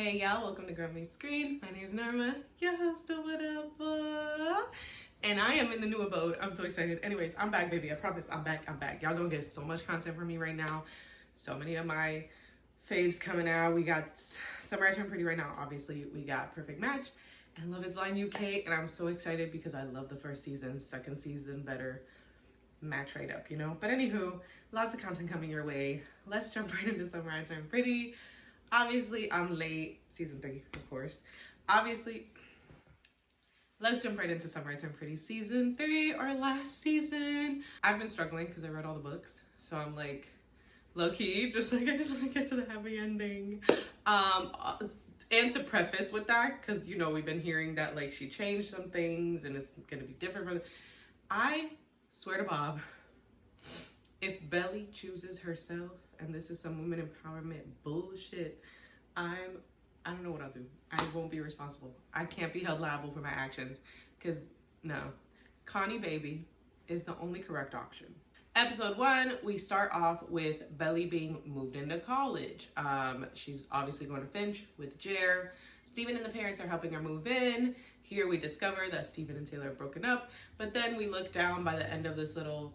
Hey y'all, welcome to Girl Meets Screen. My name is Norma, your host of whatever. And I am in the new abode. I'm so excited. Anyways, I'm back, baby. I promise I'm back. Y'all gonna get so much content from me right now. So many of my faves coming out. We got Summer I Turned Pretty right now. Obviously, we got Perfect Match and Love is Blind UK. And I'm so excited because I love the first season. Second season better match right up, you know? But anywho, lots of content coming your way. Let's jump right into Summer I Turned Pretty. Obviously, I'm late. Season 3, of course. Obviously, let's jump right into Summer I Turned Pretty Season 3, our last season. I've been struggling because I read all the books. So I'm like, low-key, just like, I just want to get to the happy ending. And to preface with that, because, you know, we've been hearing that, like, she changed some things and it's going to be different from... I swear to Bob, if Belly chooses herself, and this is some women empowerment bullshit, I don't know what I'll do. I won't be responsible. I can't be held liable for my actions, because no. Connie Baby is the only correct option. Episode 1, we start off with Belly being moved into college. She's obviously going to Finch with Jere. Steven and the parents are helping her move in. Here we discover that Steven and Taylor have broken up, but then we look down by the end of this little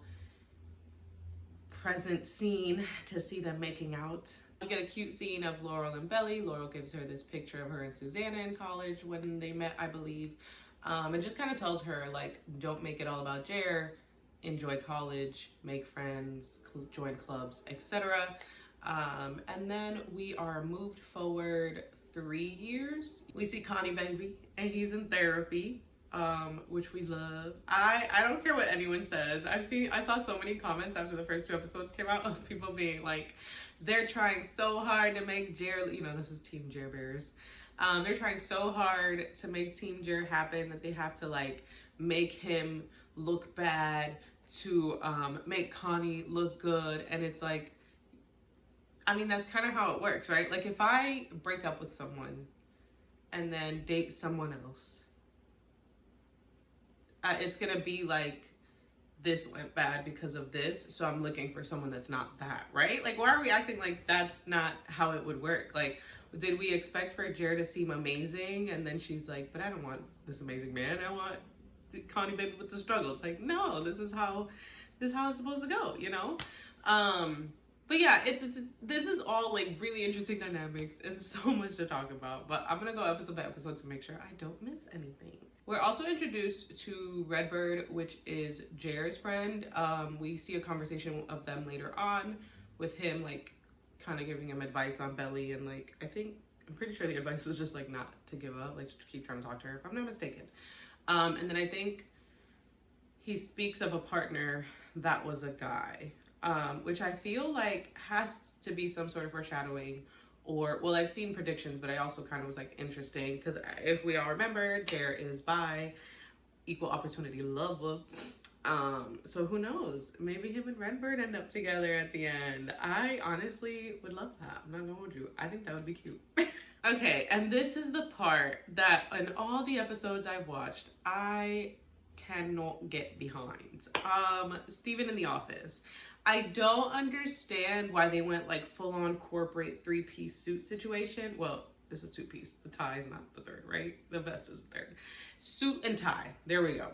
present scene to see them making out. We get a cute scene of Laurel and Belly. Laurel gives her this picture of her and Susanna in college when they met, I believe. And just kind of tells her, like, don't make it all about Jere. Enjoy college, make friends, join clubs, etc. And then we are moved forward 3 years. We see Connie Baby, and he's in therapy. Which we love. I don't care what anyone says. I saw so many comments after the first 2 episodes came out of people being like, they're trying so hard to make Jere, you know, this is Team Jere Bears. They're trying so hard to make Team Jere happen that they have to like make him look bad to make Connie look good. And it's like, I mean, that's kind of how it works, right? Like if I break up with someone and then date someone else, it's gonna be like, this went bad because of this, so I'm looking for someone that's not that, right? Like, why are we acting like that's not how it would work? Like, did we expect for Jere to seem amazing, and then she's like, but I don't want this amazing man, I want Connie Baby with the struggle. It's like, no, this is how it's supposed to go, you know? But yeah, this is all like really interesting dynamics and so much to talk about, but I'm gonna go episode by episode to make sure I don't miss anything. We're also introduced to Redbird, which is Jere's friend. We see a conversation of them later on with him, like, kind of giving him advice on Belly. And, like, I'm pretty sure the advice was just, like, not to give up, like, to keep trying to talk to her, if I'm not mistaken. And then I think he speaks of a partner that was a guy, which I feel like has to be some sort of foreshadowing. Or, well, I've seen predictions, but I also kind of was like, interesting, because if we all remember, Jere is bi, equal opportunity lover. So who knows? Maybe him and Redbird end up together at the end. I honestly would love that. I'm not gonna hold you. I think that would be cute. Okay, and this is the part that in all the episodes I've watched, I cannot get behind. Steven in the office. I don't understand why they went like full-on corporate 3-piece suit situation. Well, there's a 2-piece. The tie is not the third, right? The vest is the third. Suit and tie. There we go.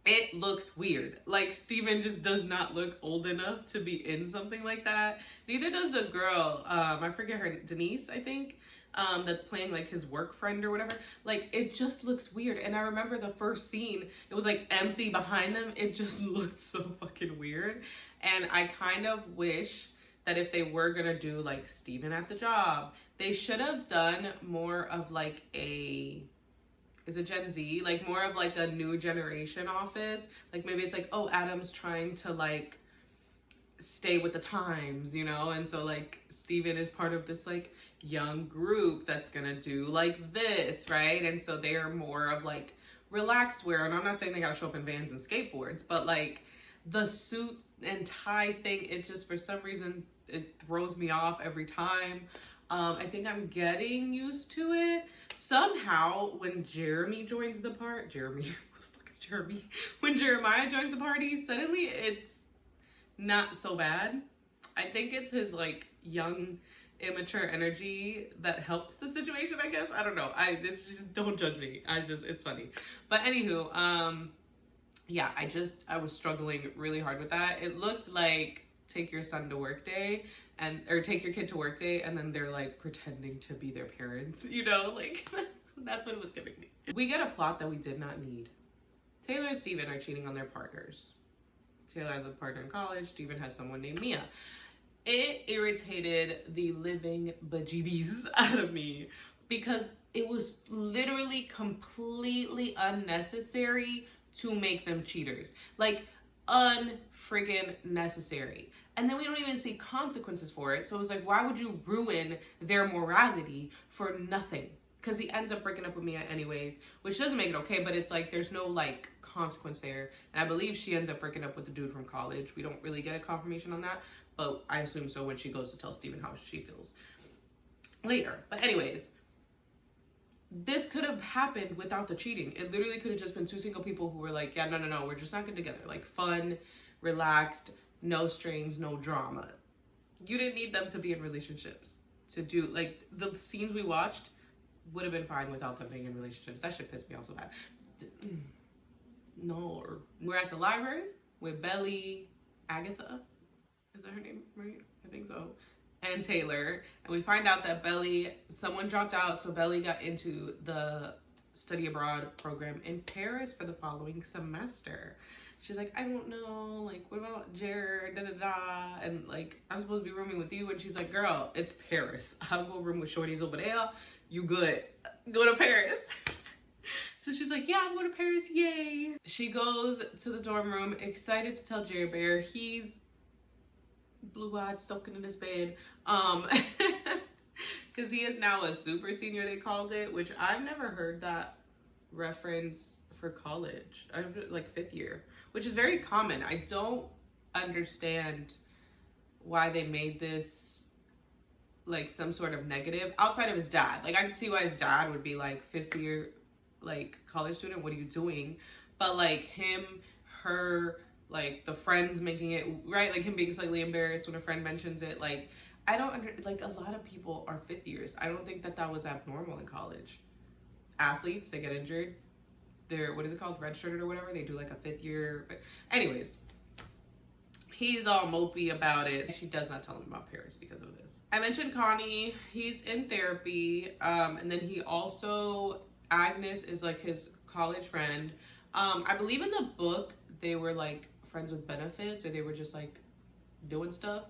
It looks weird. Like, Steven just does not look old enough to be in something like that. Neither does the girl. I forget her, Denise, I think. That's playing like his work friend or whatever. Like, it just looks weird. And I remember the first scene, it was like empty behind them. It just looked so fucking weird. And I kind of wish that if they were gonna do like Steven at the job, they should have done more of like is it Gen Z? Like more of like a new generation office. Like maybe it's like, oh, Adam's trying to like stay with the times, you know? And so like Steven is part of this like young group that's gonna do like this, right? And so they're more of like relaxed wear. And I'm not saying they gotta show up in Vans and skateboards, but like the suit and tie thing, it just for some reason it throws me off every time. I think I'm getting used to it. Somehow when Jeremy joins the part, Jeremy, what the fuck is Jeremy? When Jeremiah joins the party, suddenly it's not so bad. I think it's his like young immature energy that helps the situation, I guess. I don't know. It's just, don't judge me. It's funny. But anywho, yeah, I was struggling really hard with that. It looked like take your son to work day or take your kid to work day, and then they're like pretending to be their parents, you know, like that's what it was giving me. We get a plot that we did not need. Taylor and Steven are cheating on their partners. Taylor has a partner in college. Steven has someone named Mia. It irritated the living bejeebies out of me because it was literally completely unnecessary to make them cheaters. Like, unfriggin' necessary. And then we don't even see consequences for it. So it was like, why would you ruin their morality for nothing? Because he ends up breaking up with Mia anyways, which doesn't make it okay, but it's like there's no like consequence there. And I believe she ends up breaking up with the dude from college. We don't really get a confirmation on that, but I assume so when she goes to tell Steven how she feels later. But anyways, this could have happened without the cheating. It literally could have just been two single people who were like, yeah, no, we're just not getting together. Like, fun, relaxed, no strings, no drama. You didn't need them to be in relationships to do, like, the scenes we watched would have been fine without them being in relationships. That shit pissed me off so bad. No. We're at the library with Belly, Agatha. Is that her name, right? I think so. And Taylor. And we find out that someone dropped out, so Belly got into the study abroad program in Paris for the following semester. She's like, I don't know, like, what about Jere, da-da-da, and like, I'm supposed to be rooming with you, and she's like, girl, it's Paris. I'll go room with shorties over there. You good. Go to Paris. So she's like, yeah, I'm going to Paris, yay. She goes to the dorm room, excited to tell Jere Bear. He's blue-eyed, soaking in his bed. Because he is now a super senior, they called it, which I've never heard that reference for college. Like 5th year, which is very common. I don't understand why they made this like some sort of negative outside of his dad. Like, I can see why his dad would be like 5th year, like college student, what are you doing? But like him, her, like the friends making it, right? Like him being slightly embarrassed when a friend mentions it. Like, I don't like, a lot of people are 5th years. I don't think that was abnormal in college. Athletes, they get injured. They're, what is it called? Redshirted or whatever. They do like a 5th year. Anyways, he's all mopey about it. She does not tell him about Paris because of this. I mentioned Connie. He's in therapy. And then he also, Agnes is like his college friend. I believe in the book, they were like friends with benefits, or they were just like doing stuff.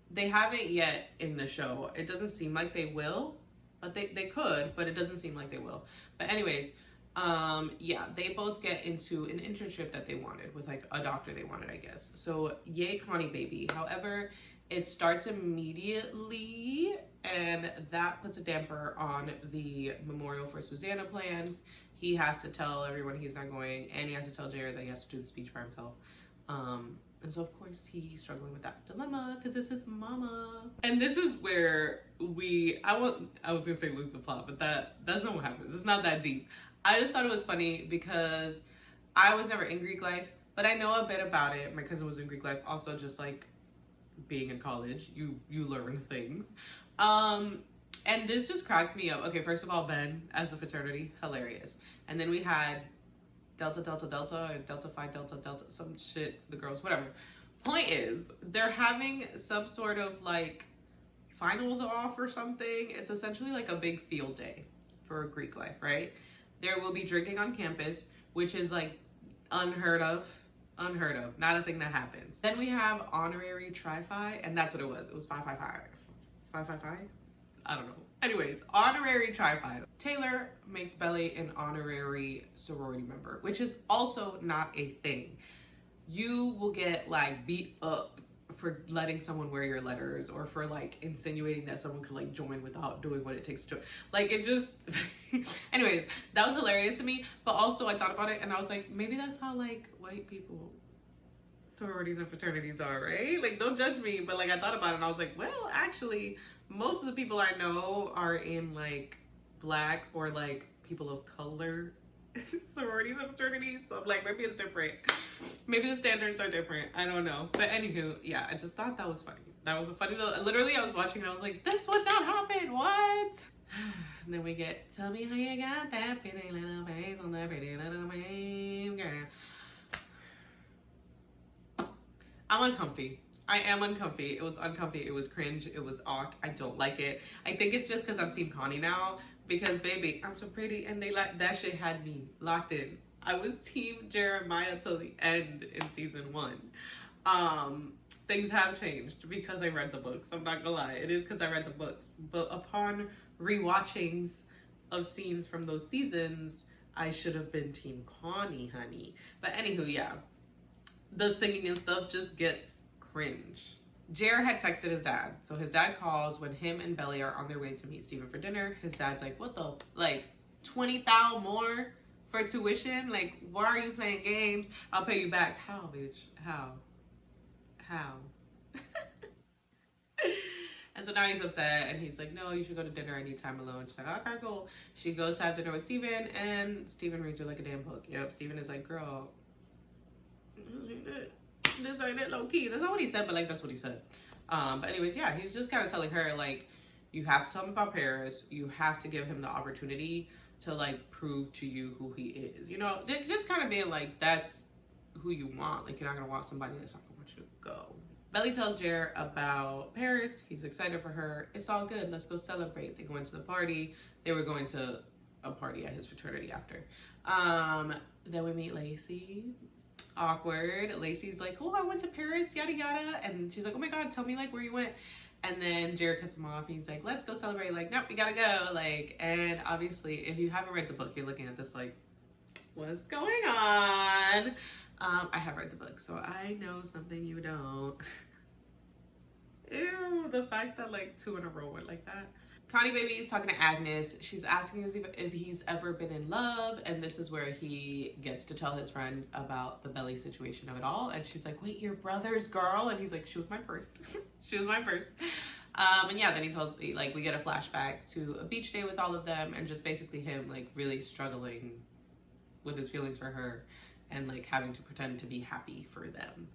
They haven't yet in the show. It doesn't seem like they will, but they could, but it doesn't seem like they will. But anyways, yeah, they both get into an internship that they wanted with like a doctor they wanted, I guess. So yay, Connie Baby. However, it starts immediately, and that puts a damper on the memorial for Susanna plans. He has to tell everyone he's not going, and he has to tell Jere that he has to do the speech by himself. And so of course he's struggling with that dilemma because this is mama. And this is where I was gonna say lose the plot, but that's not what happens. It's not that deep. I just thought it was funny because I was never in Greek life, but I know a bit about it. My cousin was in Greek life, also just like being in college, you learn things. And this just cracked me up. Okay, first of all, Ben as a fraternity, hilarious. And then we had Delta, Delta, Delta, or Delta Phi, Delta, Delta, some shit for the girls, whatever. Point is, they're having some sort of like finals off or something. It's essentially like a big field day for Greek life, right? There will be drinking on campus, which is like unheard of, not a thing that happens. Then we have honorary tri-fi, and that's what it was. It was 555. I don't know. Anyways, honorary tri-fi. Taylor makes Belly an honorary sorority member, which is also not a thing. You will get like beat up for letting someone wear your letters, or for like insinuating that someone could like join without doing what it takes to join. Like, it just anyways, that was hilarious to me. But also I thought about it and I was like, maybe that's how like white people sororities and fraternities are, right? Like, don't judge me, but like I thought about it and I was like, well, actually most of the people I know are in like Black or like people of color sororities and fraternities, so I'm like, maybe it's different. Maybe the standards are different. I don't know. But anywho, yeah, I just thought that was funny. That was a funny little, literally I was watching and I was like, this would not happen, what? And then we get, tell me how you got that pretty little face on that pretty little face, girl. I'm uncomfy. I am uncomfy. It was uncomfy. It was cringe. It was awk. I don't like it. I think it's just because I'm Team Connie now. Because, baby, I'm so pretty. And they like that shit had me locked in. I was Team Jeremiah till the end in season 1. Things have changed because I read the books. I'm not gonna lie. It is because I read the books. But upon rewatchings of scenes from those seasons, I should have been Team Connie, honey. But anywho, yeah. The singing and stuff just gets cringe. Jere had texted his dad. So his dad calls when him and Belly are on their way to meet Steven for dinner. His dad's like, what the, like, 20,000 more for tuition? Like, why are you playing games? I'll pay you back. How, bitch? How? And so now he's upset and he's like, no, you should go to dinner. I need time alone. She's like, okay, cool. She goes to have dinner with Steven and Steven reads her like a damn book. Yep, Steven is like, girl, this ain't it, low key. That's not what he said, but like that's what he said. But anyways, yeah, he's just kind of telling her like, you have to tell him about Paris. You have to give him the opportunity to like prove to you who he is. You know, just kind of being like, that's who you want. Like, you're not gonna want somebody that's not gonna want you to go. Belly tells Jere about Paris. He's excited for her. It's all good. Let's go celebrate. They go into the party. They were going to a party at his fraternity after. Then we meet Lacey. Awkward. Lacey's like, oh, I went to Paris, yada yada. And she's like, oh my God, tell me like where you went. And then Jere cuts him off. And he's like, let's go celebrate. Like, nope, we gotta go. Like, and obviously, if you haven't read the book, you're looking at this like, what's going on? I have read the book, so I know something you don't. Ew, the fact that like 2 in a row went like that. Connie Baby is talking to Agnes. She's asking if he's ever been in love, and this is where he gets to tell his friend about the Belly situation of it all. And she's like, wait, your brother's girl? And he's like, she was my first. She was my first. And yeah, then he tells, like, we get a flashback to a beach day with all of them, and just basically him like really struggling with his feelings for her and like having to pretend to be happy for them.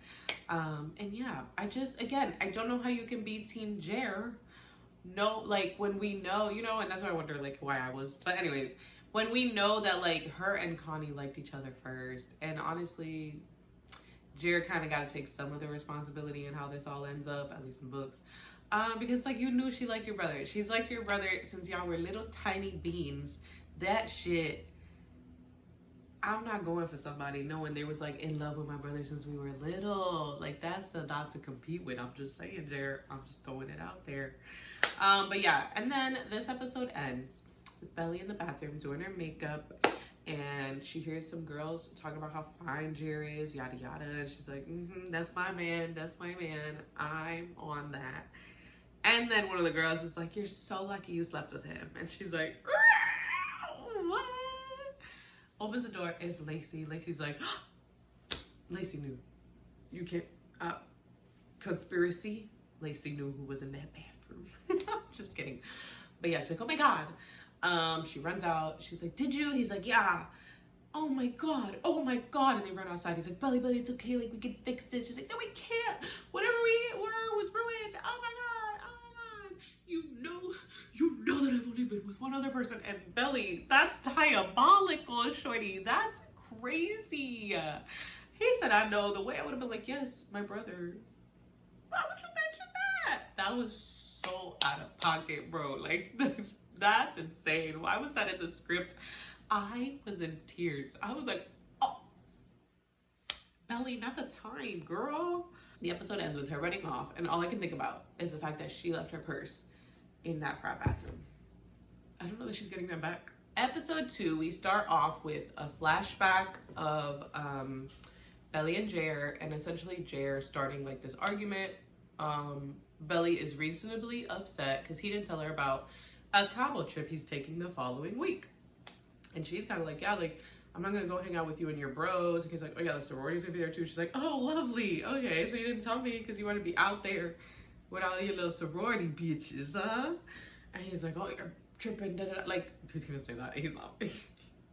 And yeah, I don't know how you can be Team Jere. No, like when we know, you know, and that's why I wonder like why I was, but anyways, when we know that like her and Connie liked each other first, and honestly, Jere kind of got to take some of the responsibility in how this all ends up, at least in books. Because like you knew she liked your brother. She's liked your brother since y'all were little tiny beans. That shit, I'm not going for somebody knowing they was like in love with my brother since we were little. Like that's a lot to compete with. I'm just saying, Jere. I'm just throwing it out there. But yeah, and then this episode ends with Belly in the bathroom doing her makeup, and she hears some girls talking about how fine Jere is, yada yada, and she's like, that's my man, that's my man, I'm on that. And then one of the girls is like, you're so lucky you slept with him, and she's like, what? Opens the door, it's Lacey. Lacey's like, Lacey knew. You can't, conspiracy? Lacey knew who was in that bathroom. Just kidding. But yeah, she's like, oh my God. She runs out. She's like, did you? He's like, yeah. Oh my God. Oh my God. And they run outside. He's like, Belly, it's okay. Like, we can fix this. She's like, no, we can't. Whatever we were was ruined. Oh my God. Oh my God. You know that I've only been with one other person. And Belly, that's diabolical, shorty. That's crazy. He said, I know. The way I would have been like, yes, my brother. Why would you mention that? That was so out of pocket, bro. Like, that's insane. Why was that in the script? I was in tears. I was like, oh, Belly, not the time, girl. The episode ends with her running off, and all I can think about is the fact that she left her purse in that frat bathroom. I don't know that she's getting that back. Episode 2, we start off with a flashback of Belly and Jere, and essentially Jere starting like this argument. Belly is reasonably upset because he didn't tell her about a Cabo trip he's taking the following week. And she's kind of like, yeah, like, I'm not going to go hang out with you and your bros. And he's like, oh yeah, the sorority's going to be there too. She's like, oh, lovely. Okay, so you didn't tell me because you want to be out there with all your little sorority bitches, huh? And he's like, oh, you're tripping. Da, da, da. Like, he's going to say that. He's not.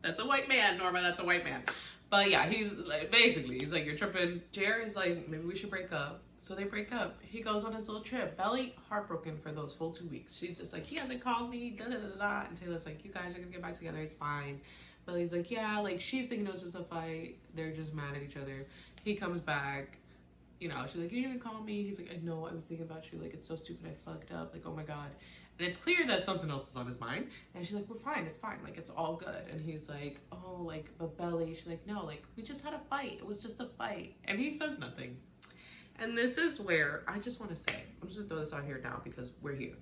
That's a white man, Norma. That's a white man. But yeah, he's like, basically, he's like, you're tripping. Jere is like, maybe we should break up. So they break up. He goes on his little trip. Belly heartbroken for those full 2 weeks. She's just like, he hasn't called me, da da da da. And Taylor's like, you guys are gonna get back together, it's fine. Belly's like, yeah, like she's thinking it was just a fight. They're just mad at each other. He comes back, you know, she's like, you didn't even call me. He's like, I know, I was thinking about you. Like, it's so stupid, I fucked up. Like, oh my God. And it's clear that something else is on his mind. And she's like, we're fine, it's fine. Like, it's all good. And he's like, oh, like, but Belly, she's like, no, like, we just had a fight. It was just a fight. And he says nothing. And this is where I just want to say, I'm just gonna throw this out here now because we're here.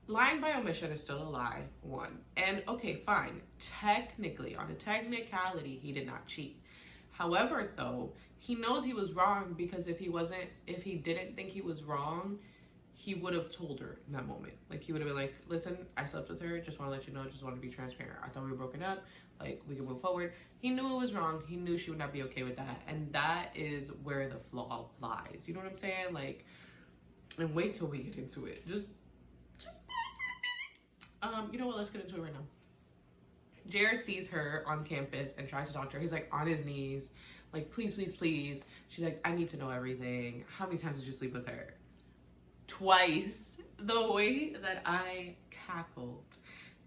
Lying by omission is still a lie, one. And okay, fine. Technically, on a technicality, he did not cheat. However, though, he knows he was wrong because if he didn't think he was wrong, he would have told her in that moment. Like, he would have been like, listen, I slept with her, just want to let you know, just want to be transparent. I thought we were broken up, like, we can move forward. He knew it was wrong. He knew she would not be okay with that. And that is where the flaw lies. You know what I'm saying? Like, and wait till we get into it. Just you know what, let's get into it right now. Jere sees her on campus and tries to talk to her. He's like on his knees, like, please, please, please. She's like, I need to know everything. How many times did you sleep with her? Twice. The way that I cackled.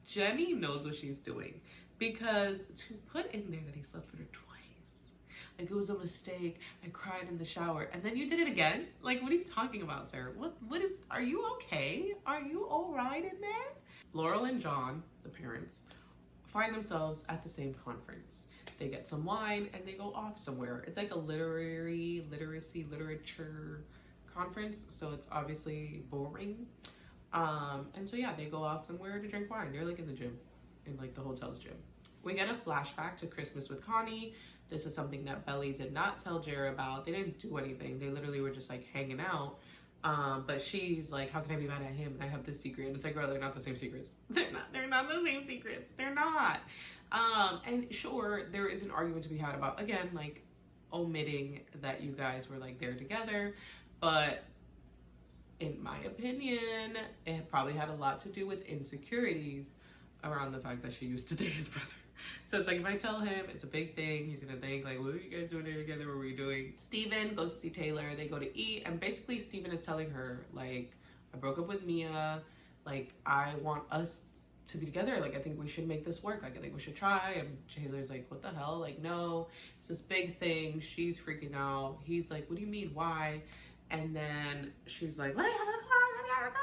Jenny knows what she's doing, because to put in there that he slept with her twice, like, it was a mistake, I cried in the shower, and then you did it again? Like, what are you talking about, sir? What is, are you okay? Are you all right in there? Laurel and John, the parents, find themselves at the same conference. They get some wine and they go off somewhere. It's like a literature conference, so it's obviously boring. And so yeah, they go off somewhere to drink wine. They're like in the gym, in like the hotel's gym. We get a flashback to Christmas with Connie. This is something that Belly did not tell Jere about. They didn't do anything. They literally were just like hanging out. But she's like, how can I be mad at him? And I have this secret. And it's like, girl, they're not the same secrets. They're not the same secrets. They're not. And sure, there is an argument to be had about, again, like, omitting that you guys were like there together. But in my opinion, it probably had a lot to do with insecurities around the fact that she used to date his brother. So it's like, if I tell him, it's a big thing. He's gonna think like, what are you guys doing here together? What were you doing? Steven goes to see Taylor. They go to eat, and basically Steven is telling her, like, I broke up with Mia. Like, I want us to be together. Like, I think we should make this work. Like, I think we should try. And Taylor's like, what the hell? Like, no, it's this big thing. She's freaking out. He's like, what do you mean? Why? And then she's like, let me have the car. Let me have the car.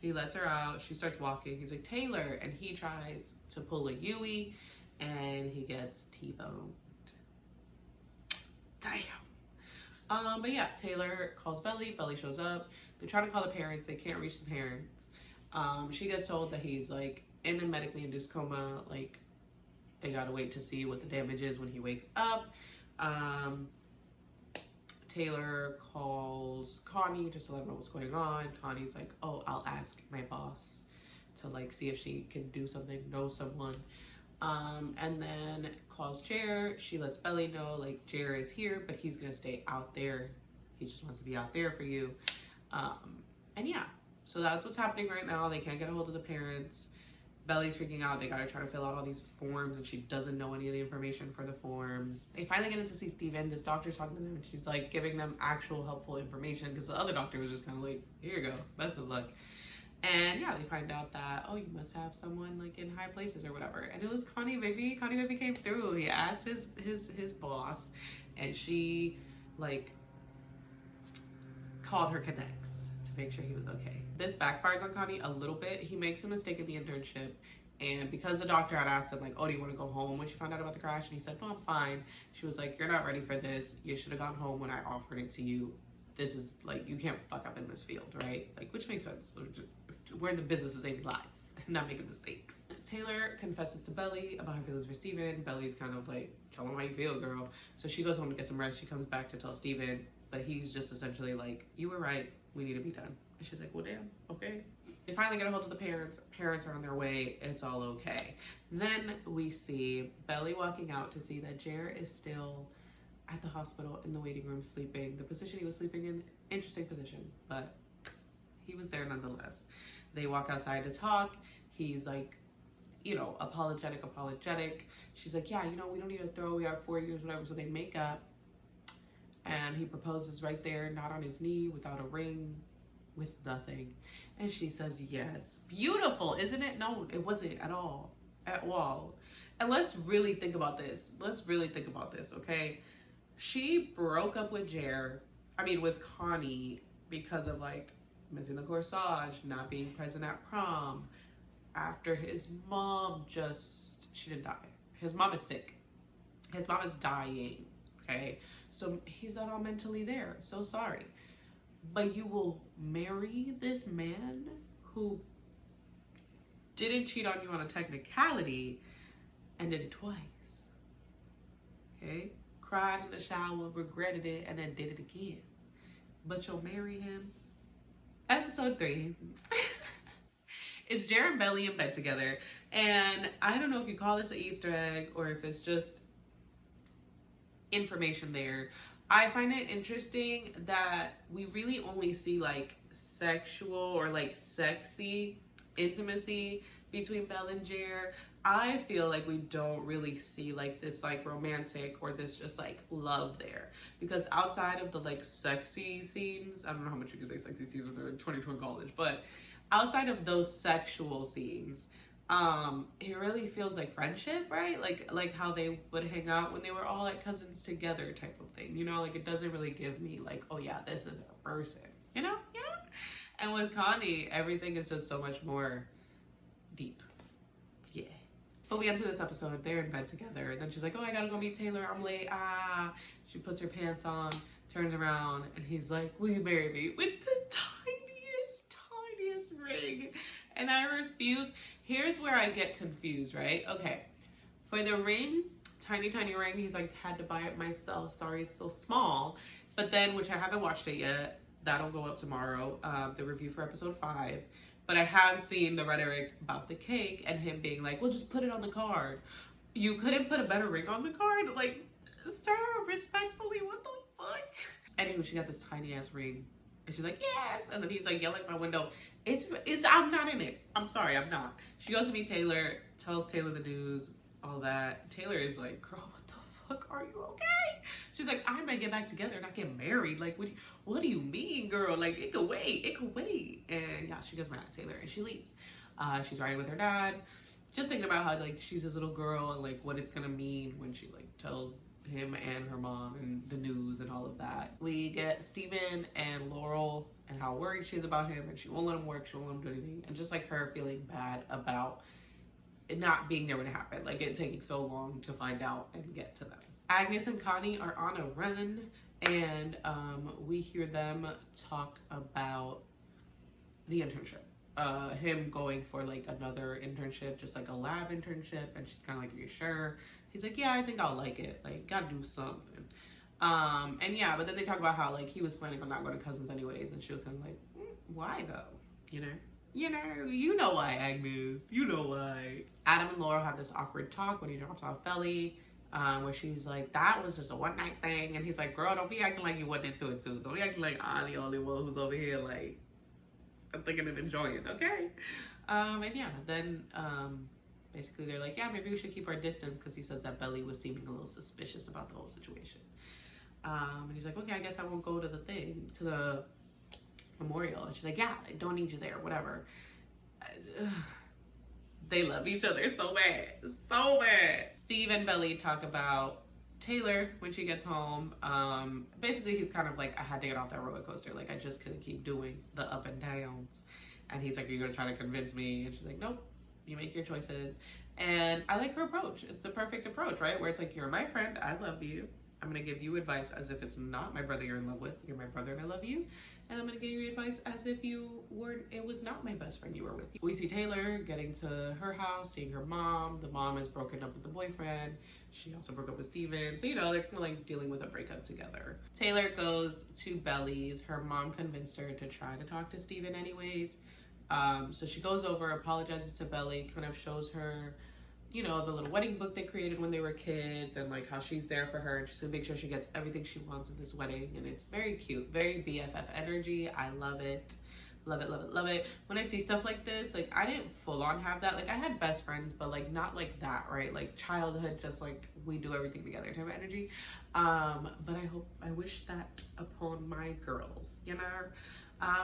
He lets her out. She starts walking. He's like, Taylor. And he tries to pull a Yui, and he gets T-boned. Damn. But yeah, Taylor calls Belly. Belly shows up. They're trying to call the parents. They can't reach the parents. She gets told that he's like in a medically induced coma. Like, they gotta wait to see what the damage is when he wakes up. Taylor calls Connie just to let her know what's going on. Connie's like, oh, I'll ask my boss to like see if she can do something, know someone. And then calls Jere. She lets Belly know, like, Jere is here, but he's gonna stay out there. He just wants to be out there for you. And yeah, so that's what's happening right now. They can't get a hold of the parents. Belly's freaking out. They gotta try to fill out all these forms, and she doesn't know any of the information for the forms. They finally get in to see Steven. This doctor's talking to them, and she's like giving them actual helpful information, because the other doctor was just kind of like, here you go, best of luck. And yeah, they find out that, oh, you must have someone like in high places or whatever. And it was Connie Baby. Connie Baby came through. He asked his boss, and she like called her connects to make sure he was okay. This backfires on Connie a little bit. He makes a mistake in the internship, and because the doctor had asked him like, oh, do you want to go home when she found out about the crash? And he said, no, I'm fine. She was like, you're not ready for this. You should have gone home when I offered it to you. This is like, you can't fuck up in this field, right? Like, which makes sense. We're in the business of saving lives, not making mistakes. Taylor confesses to Belly about her feelings for Steven. Belly's kind of like, tell him how you feel, girl. So she goes home to get some rest. She comes back to tell Steven, but he's just essentially like, you were right, we need to be done. And she's like, well, damn, okay. They finally get a hold of the parents. Parents are on their way. It's all okay. Then we see Belly walking out to see that Jere is still at the hospital in the waiting room sleeping. The position he was sleeping in, interesting position, but he was there nonetheless. They walk outside to talk. He's like, you know, apologetic. She's like, yeah, you know, we don't need to throw, we are 4 years, whatever. So they make up. And he proposes right there, not on his knee, without a ring, with nothing. And she says yes. Beautiful, isn't it? No, it wasn't at all. At all. And let's really think about this. Okay? She broke up with with Connie, because of like missing the corsage, not being present at prom, after his mom she didn't die. His mom is sick. His mom is dying. Okay? So he's not all mentally there. So sorry. But you will marry this man who didn't cheat on you on a technicality and did it twice. Okay? Cried in the shower, regretted it, and then did it again. But you'll marry him? Episode 3. It's Jere and Belly in bed together. And I don't know if you call this an Easter egg or if it's just information there. I find it interesting that we really only see like sexual or like sexy intimacy between Belle and Jere. I feel like we don't really see like this like romantic or this just like love there, because outside of the like sexy scenes, I don't know how much you can say sexy scenes when they're in 2020 college, but outside of those sexual scenes, it really feels like friendship, right? Like how they would hang out when they were all like cousins together type of thing, you know? Like it doesn't really give me like, oh yeah, this is a person, you know? And with Connie, everything is just so much more deep. Yeah. But we enter this episode, they're in bed together, and then she's like, oh, I gotta go meet Taylor, I'm late, She puts her pants on, turns around, and he's like, will you marry me? With the tiniest ring. And I refuse. Here's where I get confused, right? Okay, for the ring, tiny ring, he's like, had to buy it myself, sorry it's so small. But then, which I haven't watched it yet, that'll go up tomorrow, the review for episode 5. But I have seen the rhetoric about the cake and him being like, well, just put it on the card. You couldn't put a better ring on the card? Like, sir, respectfully, what the fuck? Anyway, she got this tiny ass ring. And she's like, yes. And then he's like yelling at my window. I'm not in it. I'm sorry, I'm not. She goes to meet Taylor, tells Taylor the news, all that. Taylor is like, girl, what the fuck, are you okay? She's like, I might get back together and not get married. Like, what do you mean, girl? Like, it could wait. And yeah, she gets mad at Taylor and she leaves. She's riding with her dad, just thinking about how like she's this little girl and like what it's gonna mean when she like tells him and her mom and the news and all of that. We get Steven and Laurel and how worried she is about him, and she won't let him work, she won't let him do anything, and just like her feeling bad about it not being there when it happened, like it taking so long to find out and get to them. Agnes and Connie are on a run, and we hear them talk about the internship. Him going for like another internship, just like a lab internship, and she's kind of like, are you sure? He's like, yeah, I think I'll like it, like gotta do something. And yeah, but then they talk about how like he was planning on not going to Cousins anyways, and she was kind of like, why though? You know why, Agnes, you know why. Adam and Laurel have this awkward talk when he drops off Belly, where she's like, that was just a one night thing, and he's like, girl, don't be acting like you wasn't into it too, don't be acting like I'm the only one who's over here like thinking and enjoying it, okay? And yeah, then basically they're like, yeah, maybe we should keep our distance, because he says that Belly was seeming a little suspicious about the whole situation. And he's like, okay, I guess I won't go to the memorial. And she's like, yeah, I don't need you there, whatever. They love each other so bad. Steve and Belly talk about Taylor when she gets home. Basically he's kind of like, I had to get off that roller coaster, like I just couldn't keep doing the up and downs. And he's like, are you gonna try to convince me? And she's like, nope, you make your choices. And I like her approach. It's the perfect approach, right? Where it's like, you're my friend, I love you, I'm gonna give you advice as if it's not my brother you're in love with, you're my brother and I love you. And I'm gonna give you advice as if it was not my best friend you were with. We see Taylor getting to her house, seeing her mom. The mom is broken up with the boyfriend. She also broke up with Steven. So, they're kind of like dealing with a breakup together. Taylor goes to Belly's. Her mom convinced her to try to talk to Steven anyways. So she goes over, apologizes to Belly, kind of shows her, the little wedding book they created when they were kids, and like how she's there for her and she's gonna make sure she gets everything she wants at this wedding. And it's very cute, very BFF energy. I love it. Love it, love it, love it. When I see stuff like this, like I didn't full on have that. Like I had best friends, but like not like that, right? Like childhood, just like we do everything together type of energy. But I wish that upon my girls, you know?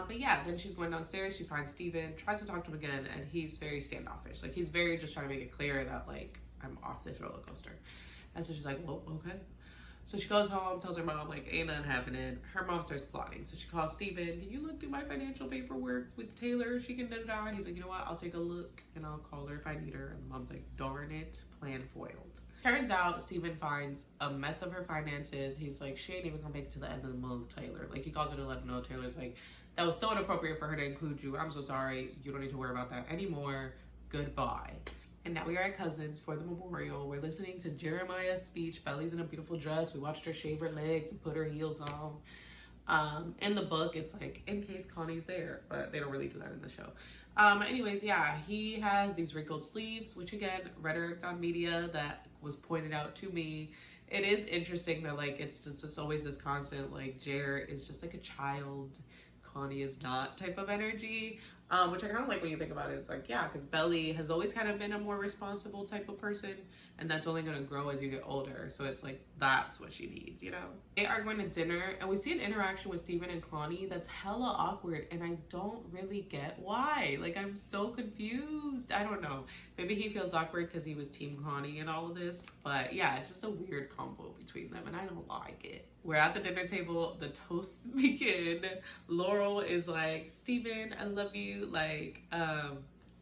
But yeah, then she's going downstairs, she finds Steven, tries to talk to him again, and he's very standoffish. Like he's very just trying to make it clear that like I'm off this roller coaster. And so she's like, well, okay. So she goes home, tells her mom, like, ain't nothing happening. Her mom starts plotting. So she calls Steven, can you look through my financial paperwork with Taylor? She can da-da-da. He's like, you know what? I'll take a look and I'll call her if I need her. And the mom's like, darn it, plan foiled. Turns out Steven finds a mess of her finances. He's like, she ain't even gonna make it to the end of the month, Taylor. Like, he calls her to let her know. Taylor's like, that was so inappropriate for her to include you. I'm so sorry. You don't need to worry about that anymore. Goodbye. And now we are at Cousins for the memorial. We're listening to Jeremiah's speech. Belly's in a beautiful dress. We watched her shave her legs and put her heels on. In the book, it's like, in case Connie's there, but they don't really do that in the show. Anyways, yeah, he has these wrinkled sleeves, which again, rhetoric on media that was pointed out to me. It is interesting that like, it's just always this constant, like Jere is just like a child. Connie is not type of energy, which I kind of like when you think about it. It's like, yeah, because Belly has always kind of been a more responsible type of person, and that's only going to grow as you get older. So it's like, that's what she needs, you know? They are going to dinner, and we see an interaction with Steven and Connie that's hella awkward, and I don't really get why. Like, I'm so confused. I don't know. Maybe he feels awkward because he was Team Connie and all of this, but yeah, it's just a weird convo between them, and I don't like it. We're at the dinner table, the toasts begin. Laurel is like, Steven, I love you. Like,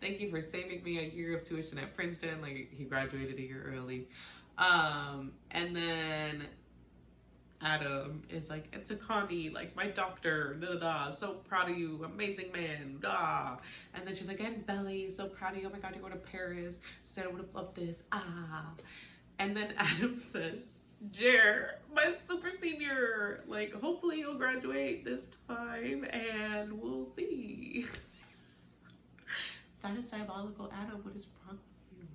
thank you for saving me a year of tuition at Princeton. Like, he graduated a year early. And then Adam is like, and to Connie, like, my doctor, da da da, so proud of you, amazing man, da. And then she's like, and Belly, so proud of you, oh my God, you're going to Paris, so I would have loved this, ah. And then Adam says, Jere, my super senior, like, hopefully you'll graduate this time and we'll see. That is diabolical. Adam, what is wrong with you?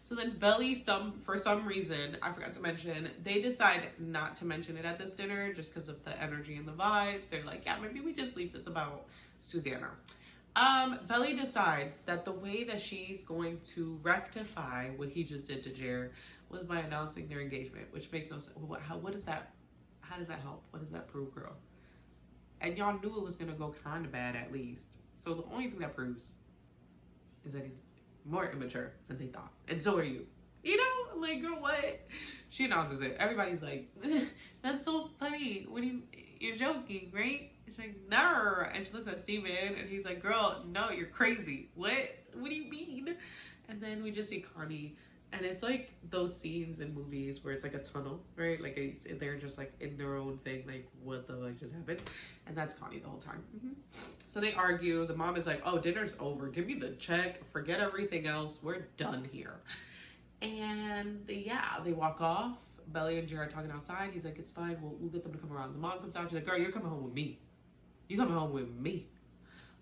So then Belly, for some reason, I forgot to mention, they decide not to mention it at this dinner just because of the energy and the vibes. They're like, yeah, maybe we just leave this about Susanna. Belly decides that the way that she's going to rectify what he just did to Jere was by announcing their engagement, which makes no sense. What does that, how does that help? What does that prove, girl? And y'all knew it was gonna go kind of bad at least. So the only thing that proves is that he's more immature than they thought. And so are you. You know, like, girl, what? She announces it. Everybody's like, that's so funny. You're joking, right? She's like, no. And she looks at Steven and he's like, girl, no, you're crazy. What do you mean? And then we just see Connie, and it's like those scenes in movies where it's like a tunnel, right? Like they're just like in their own thing, like what the like just happened? And that's Connie the whole time. So they argue. The mom is like, oh, dinner's over. Give me the check. Forget everything else. We're done here. And yeah, they walk off. Belly and Jere are talking outside. He's like, it's fine. We'll get them to come around. The mom comes out. She's like, girl, you're coming home with me. You coming home with me.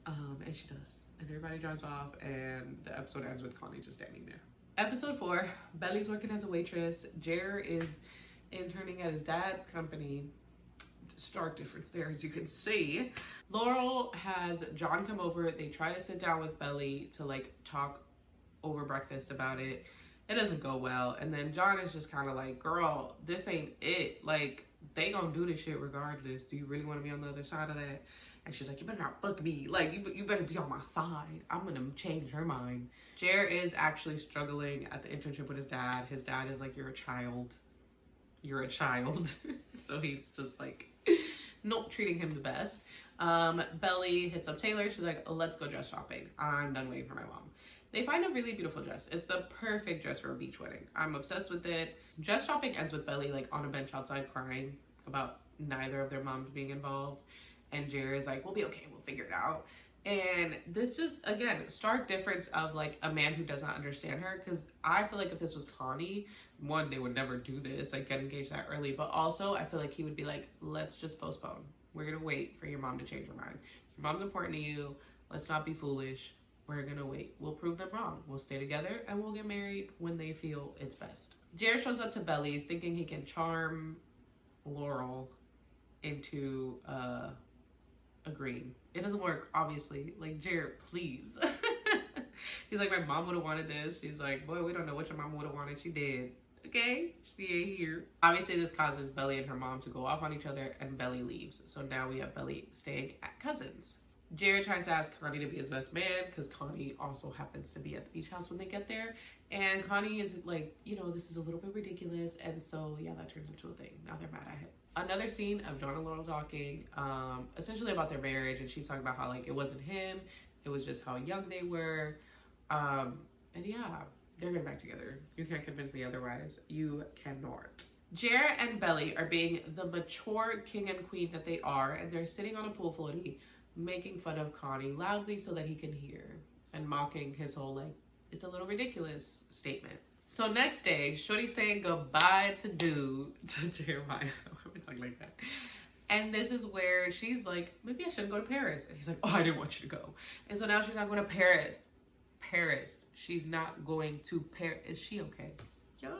And she does. And everybody drives off. And the episode ends with Connie just standing there. Episode 4, Belly's working as a waitress. Jere is interning at his dad's company. Stark difference there, as you can see. Laurel has John come over. They try to sit down with Belly to like talk over breakfast about it. It doesn't go well. And then John is just kind of like, girl, this ain't it. Like, they gonna do this shit regardless. Do you really want to be on the other side of that? And she's like, you better not fuck me. Like, you better be on my side. I'm gonna change her mind. Jere is actually struggling at the internship with his dad. His dad is like, you're a child. You're a child. So he's just like, not treating him the best. Belly hits up Taylor. She's like, let's go dress shopping. I'm done waiting for my mom. They find a really beautiful dress. It's the perfect dress for a beach wedding. I'm obsessed with it. Dress shopping ends with Belly like on a bench outside crying about neither of their moms being involved. And Jere is like, we'll be okay, we'll figure it out. And this just, again, stark difference of like a man who does not understand her. Because I feel like if this was Connie, one, they would never do this, like get engaged that early. But also, I feel like he would be like, let's just postpone. We're going to wait for your mom to change her mind. Your mom's important to you. Let's not be foolish. We're going to wait. We'll prove them wrong. We'll stay together and we'll get married when they feel it's best. Jere shows up to Belly's thinking he can charm Laurel into agreeing. It doesn't work, obviously. Like, Jere, please. He's like, my mom would have wanted this. She's like, boy, we don't know what your mom would have wanted. She did. Okay? She ain't here. Obviously, this causes Belly and her mom to go off on each other, and Belly leaves. So now we have Belly staying at Cousins. Jere tries to ask Connie to be his best man because Connie also happens to be at the beach house when they get there. And Connie is like, you know, this is a little bit ridiculous. And so, yeah, that turns into a thing. Now they're mad at him. Another scene of John and Laurel talking, essentially about their marriage. And she's talking about how, like, it wasn't him. It was just how young they were. And yeah, they're getting back together. You can't convince me otherwise. You cannot. Jere and Belly are being the mature king and queen that they are. And they're sitting on a pool floaty, making fun of Connie loudly so that he can hear, and mocking his whole, like, it's a little ridiculous statement. So next day, Shorty's saying goodbye to dude, to Jeremiah. Why am I talking like that? And this is where she's like, maybe I shouldn't go to Paris. And he's like, oh, I didn't want you to go. And so now she's not going to Paris. Paris. She's not going to Paris. Is she okay? Yo.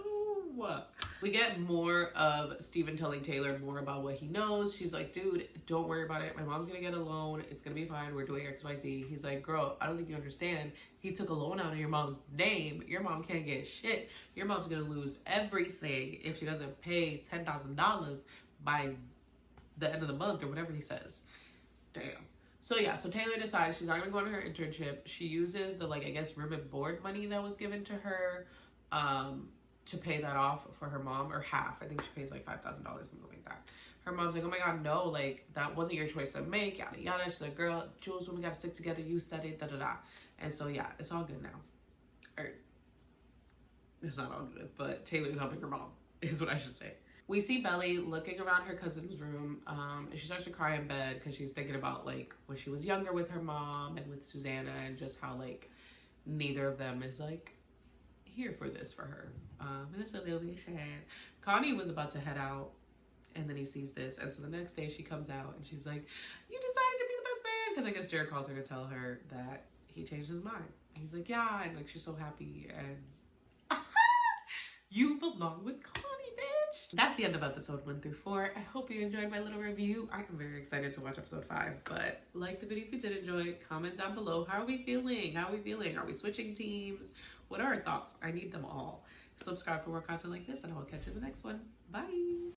We get more of Steven telling Taylor more about what he knows. She's like, dude, don't worry about it. My mom's gonna get a loan. It's gonna be fine. We're doing XYZ. He's like, girl, I don't think you understand. He took a loan out of your mom's name. Your mom can't get shit. Your mom's gonna lose everything if she doesn't pay $10,000 by the end of the month or whatever he says. Damn. So yeah, so Taylor decides she's not gonna go on her internship. She uses the, like, I guess, room and board money that was given to her, to pay that off for her mom, or half. I think she pays like $5,000, something like that. Her mom's like, oh my God, no, like, that wasn't your choice to make, yada, yada. She's like, girl, Jules, when we gotta stick together, you said it, da, da, da. And so, yeah, it's all good now. Or, it's not all good, but Taylor's helping her mom, is what I should say. We see Belly looking around her cousin's room, and she starts to cry in bed because she's thinking about, like, when she was younger with her mom and with Susanna, and just how, like, neither of them is, like, here for this for her. And it's a little bit sad. Connie was about to head out, and then he sees this, and so the next day she comes out and she's like, you decided to be the best man, because I guess Jere calls her to tell her that he changed his mind. And he's like, yeah, and like, she's so happy, and you belong with Connie, bitch. That's the end of episode 1 through 4. I hope you enjoyed my little review. I am very excited to watch episode 5, but like the video if you did enjoy it. Comment down below. How are we feeling? How are we feeling? Are we switching teams? What are our thoughts? I need them all. Subscribe for more content like this, and I will catch you in the next one. Bye.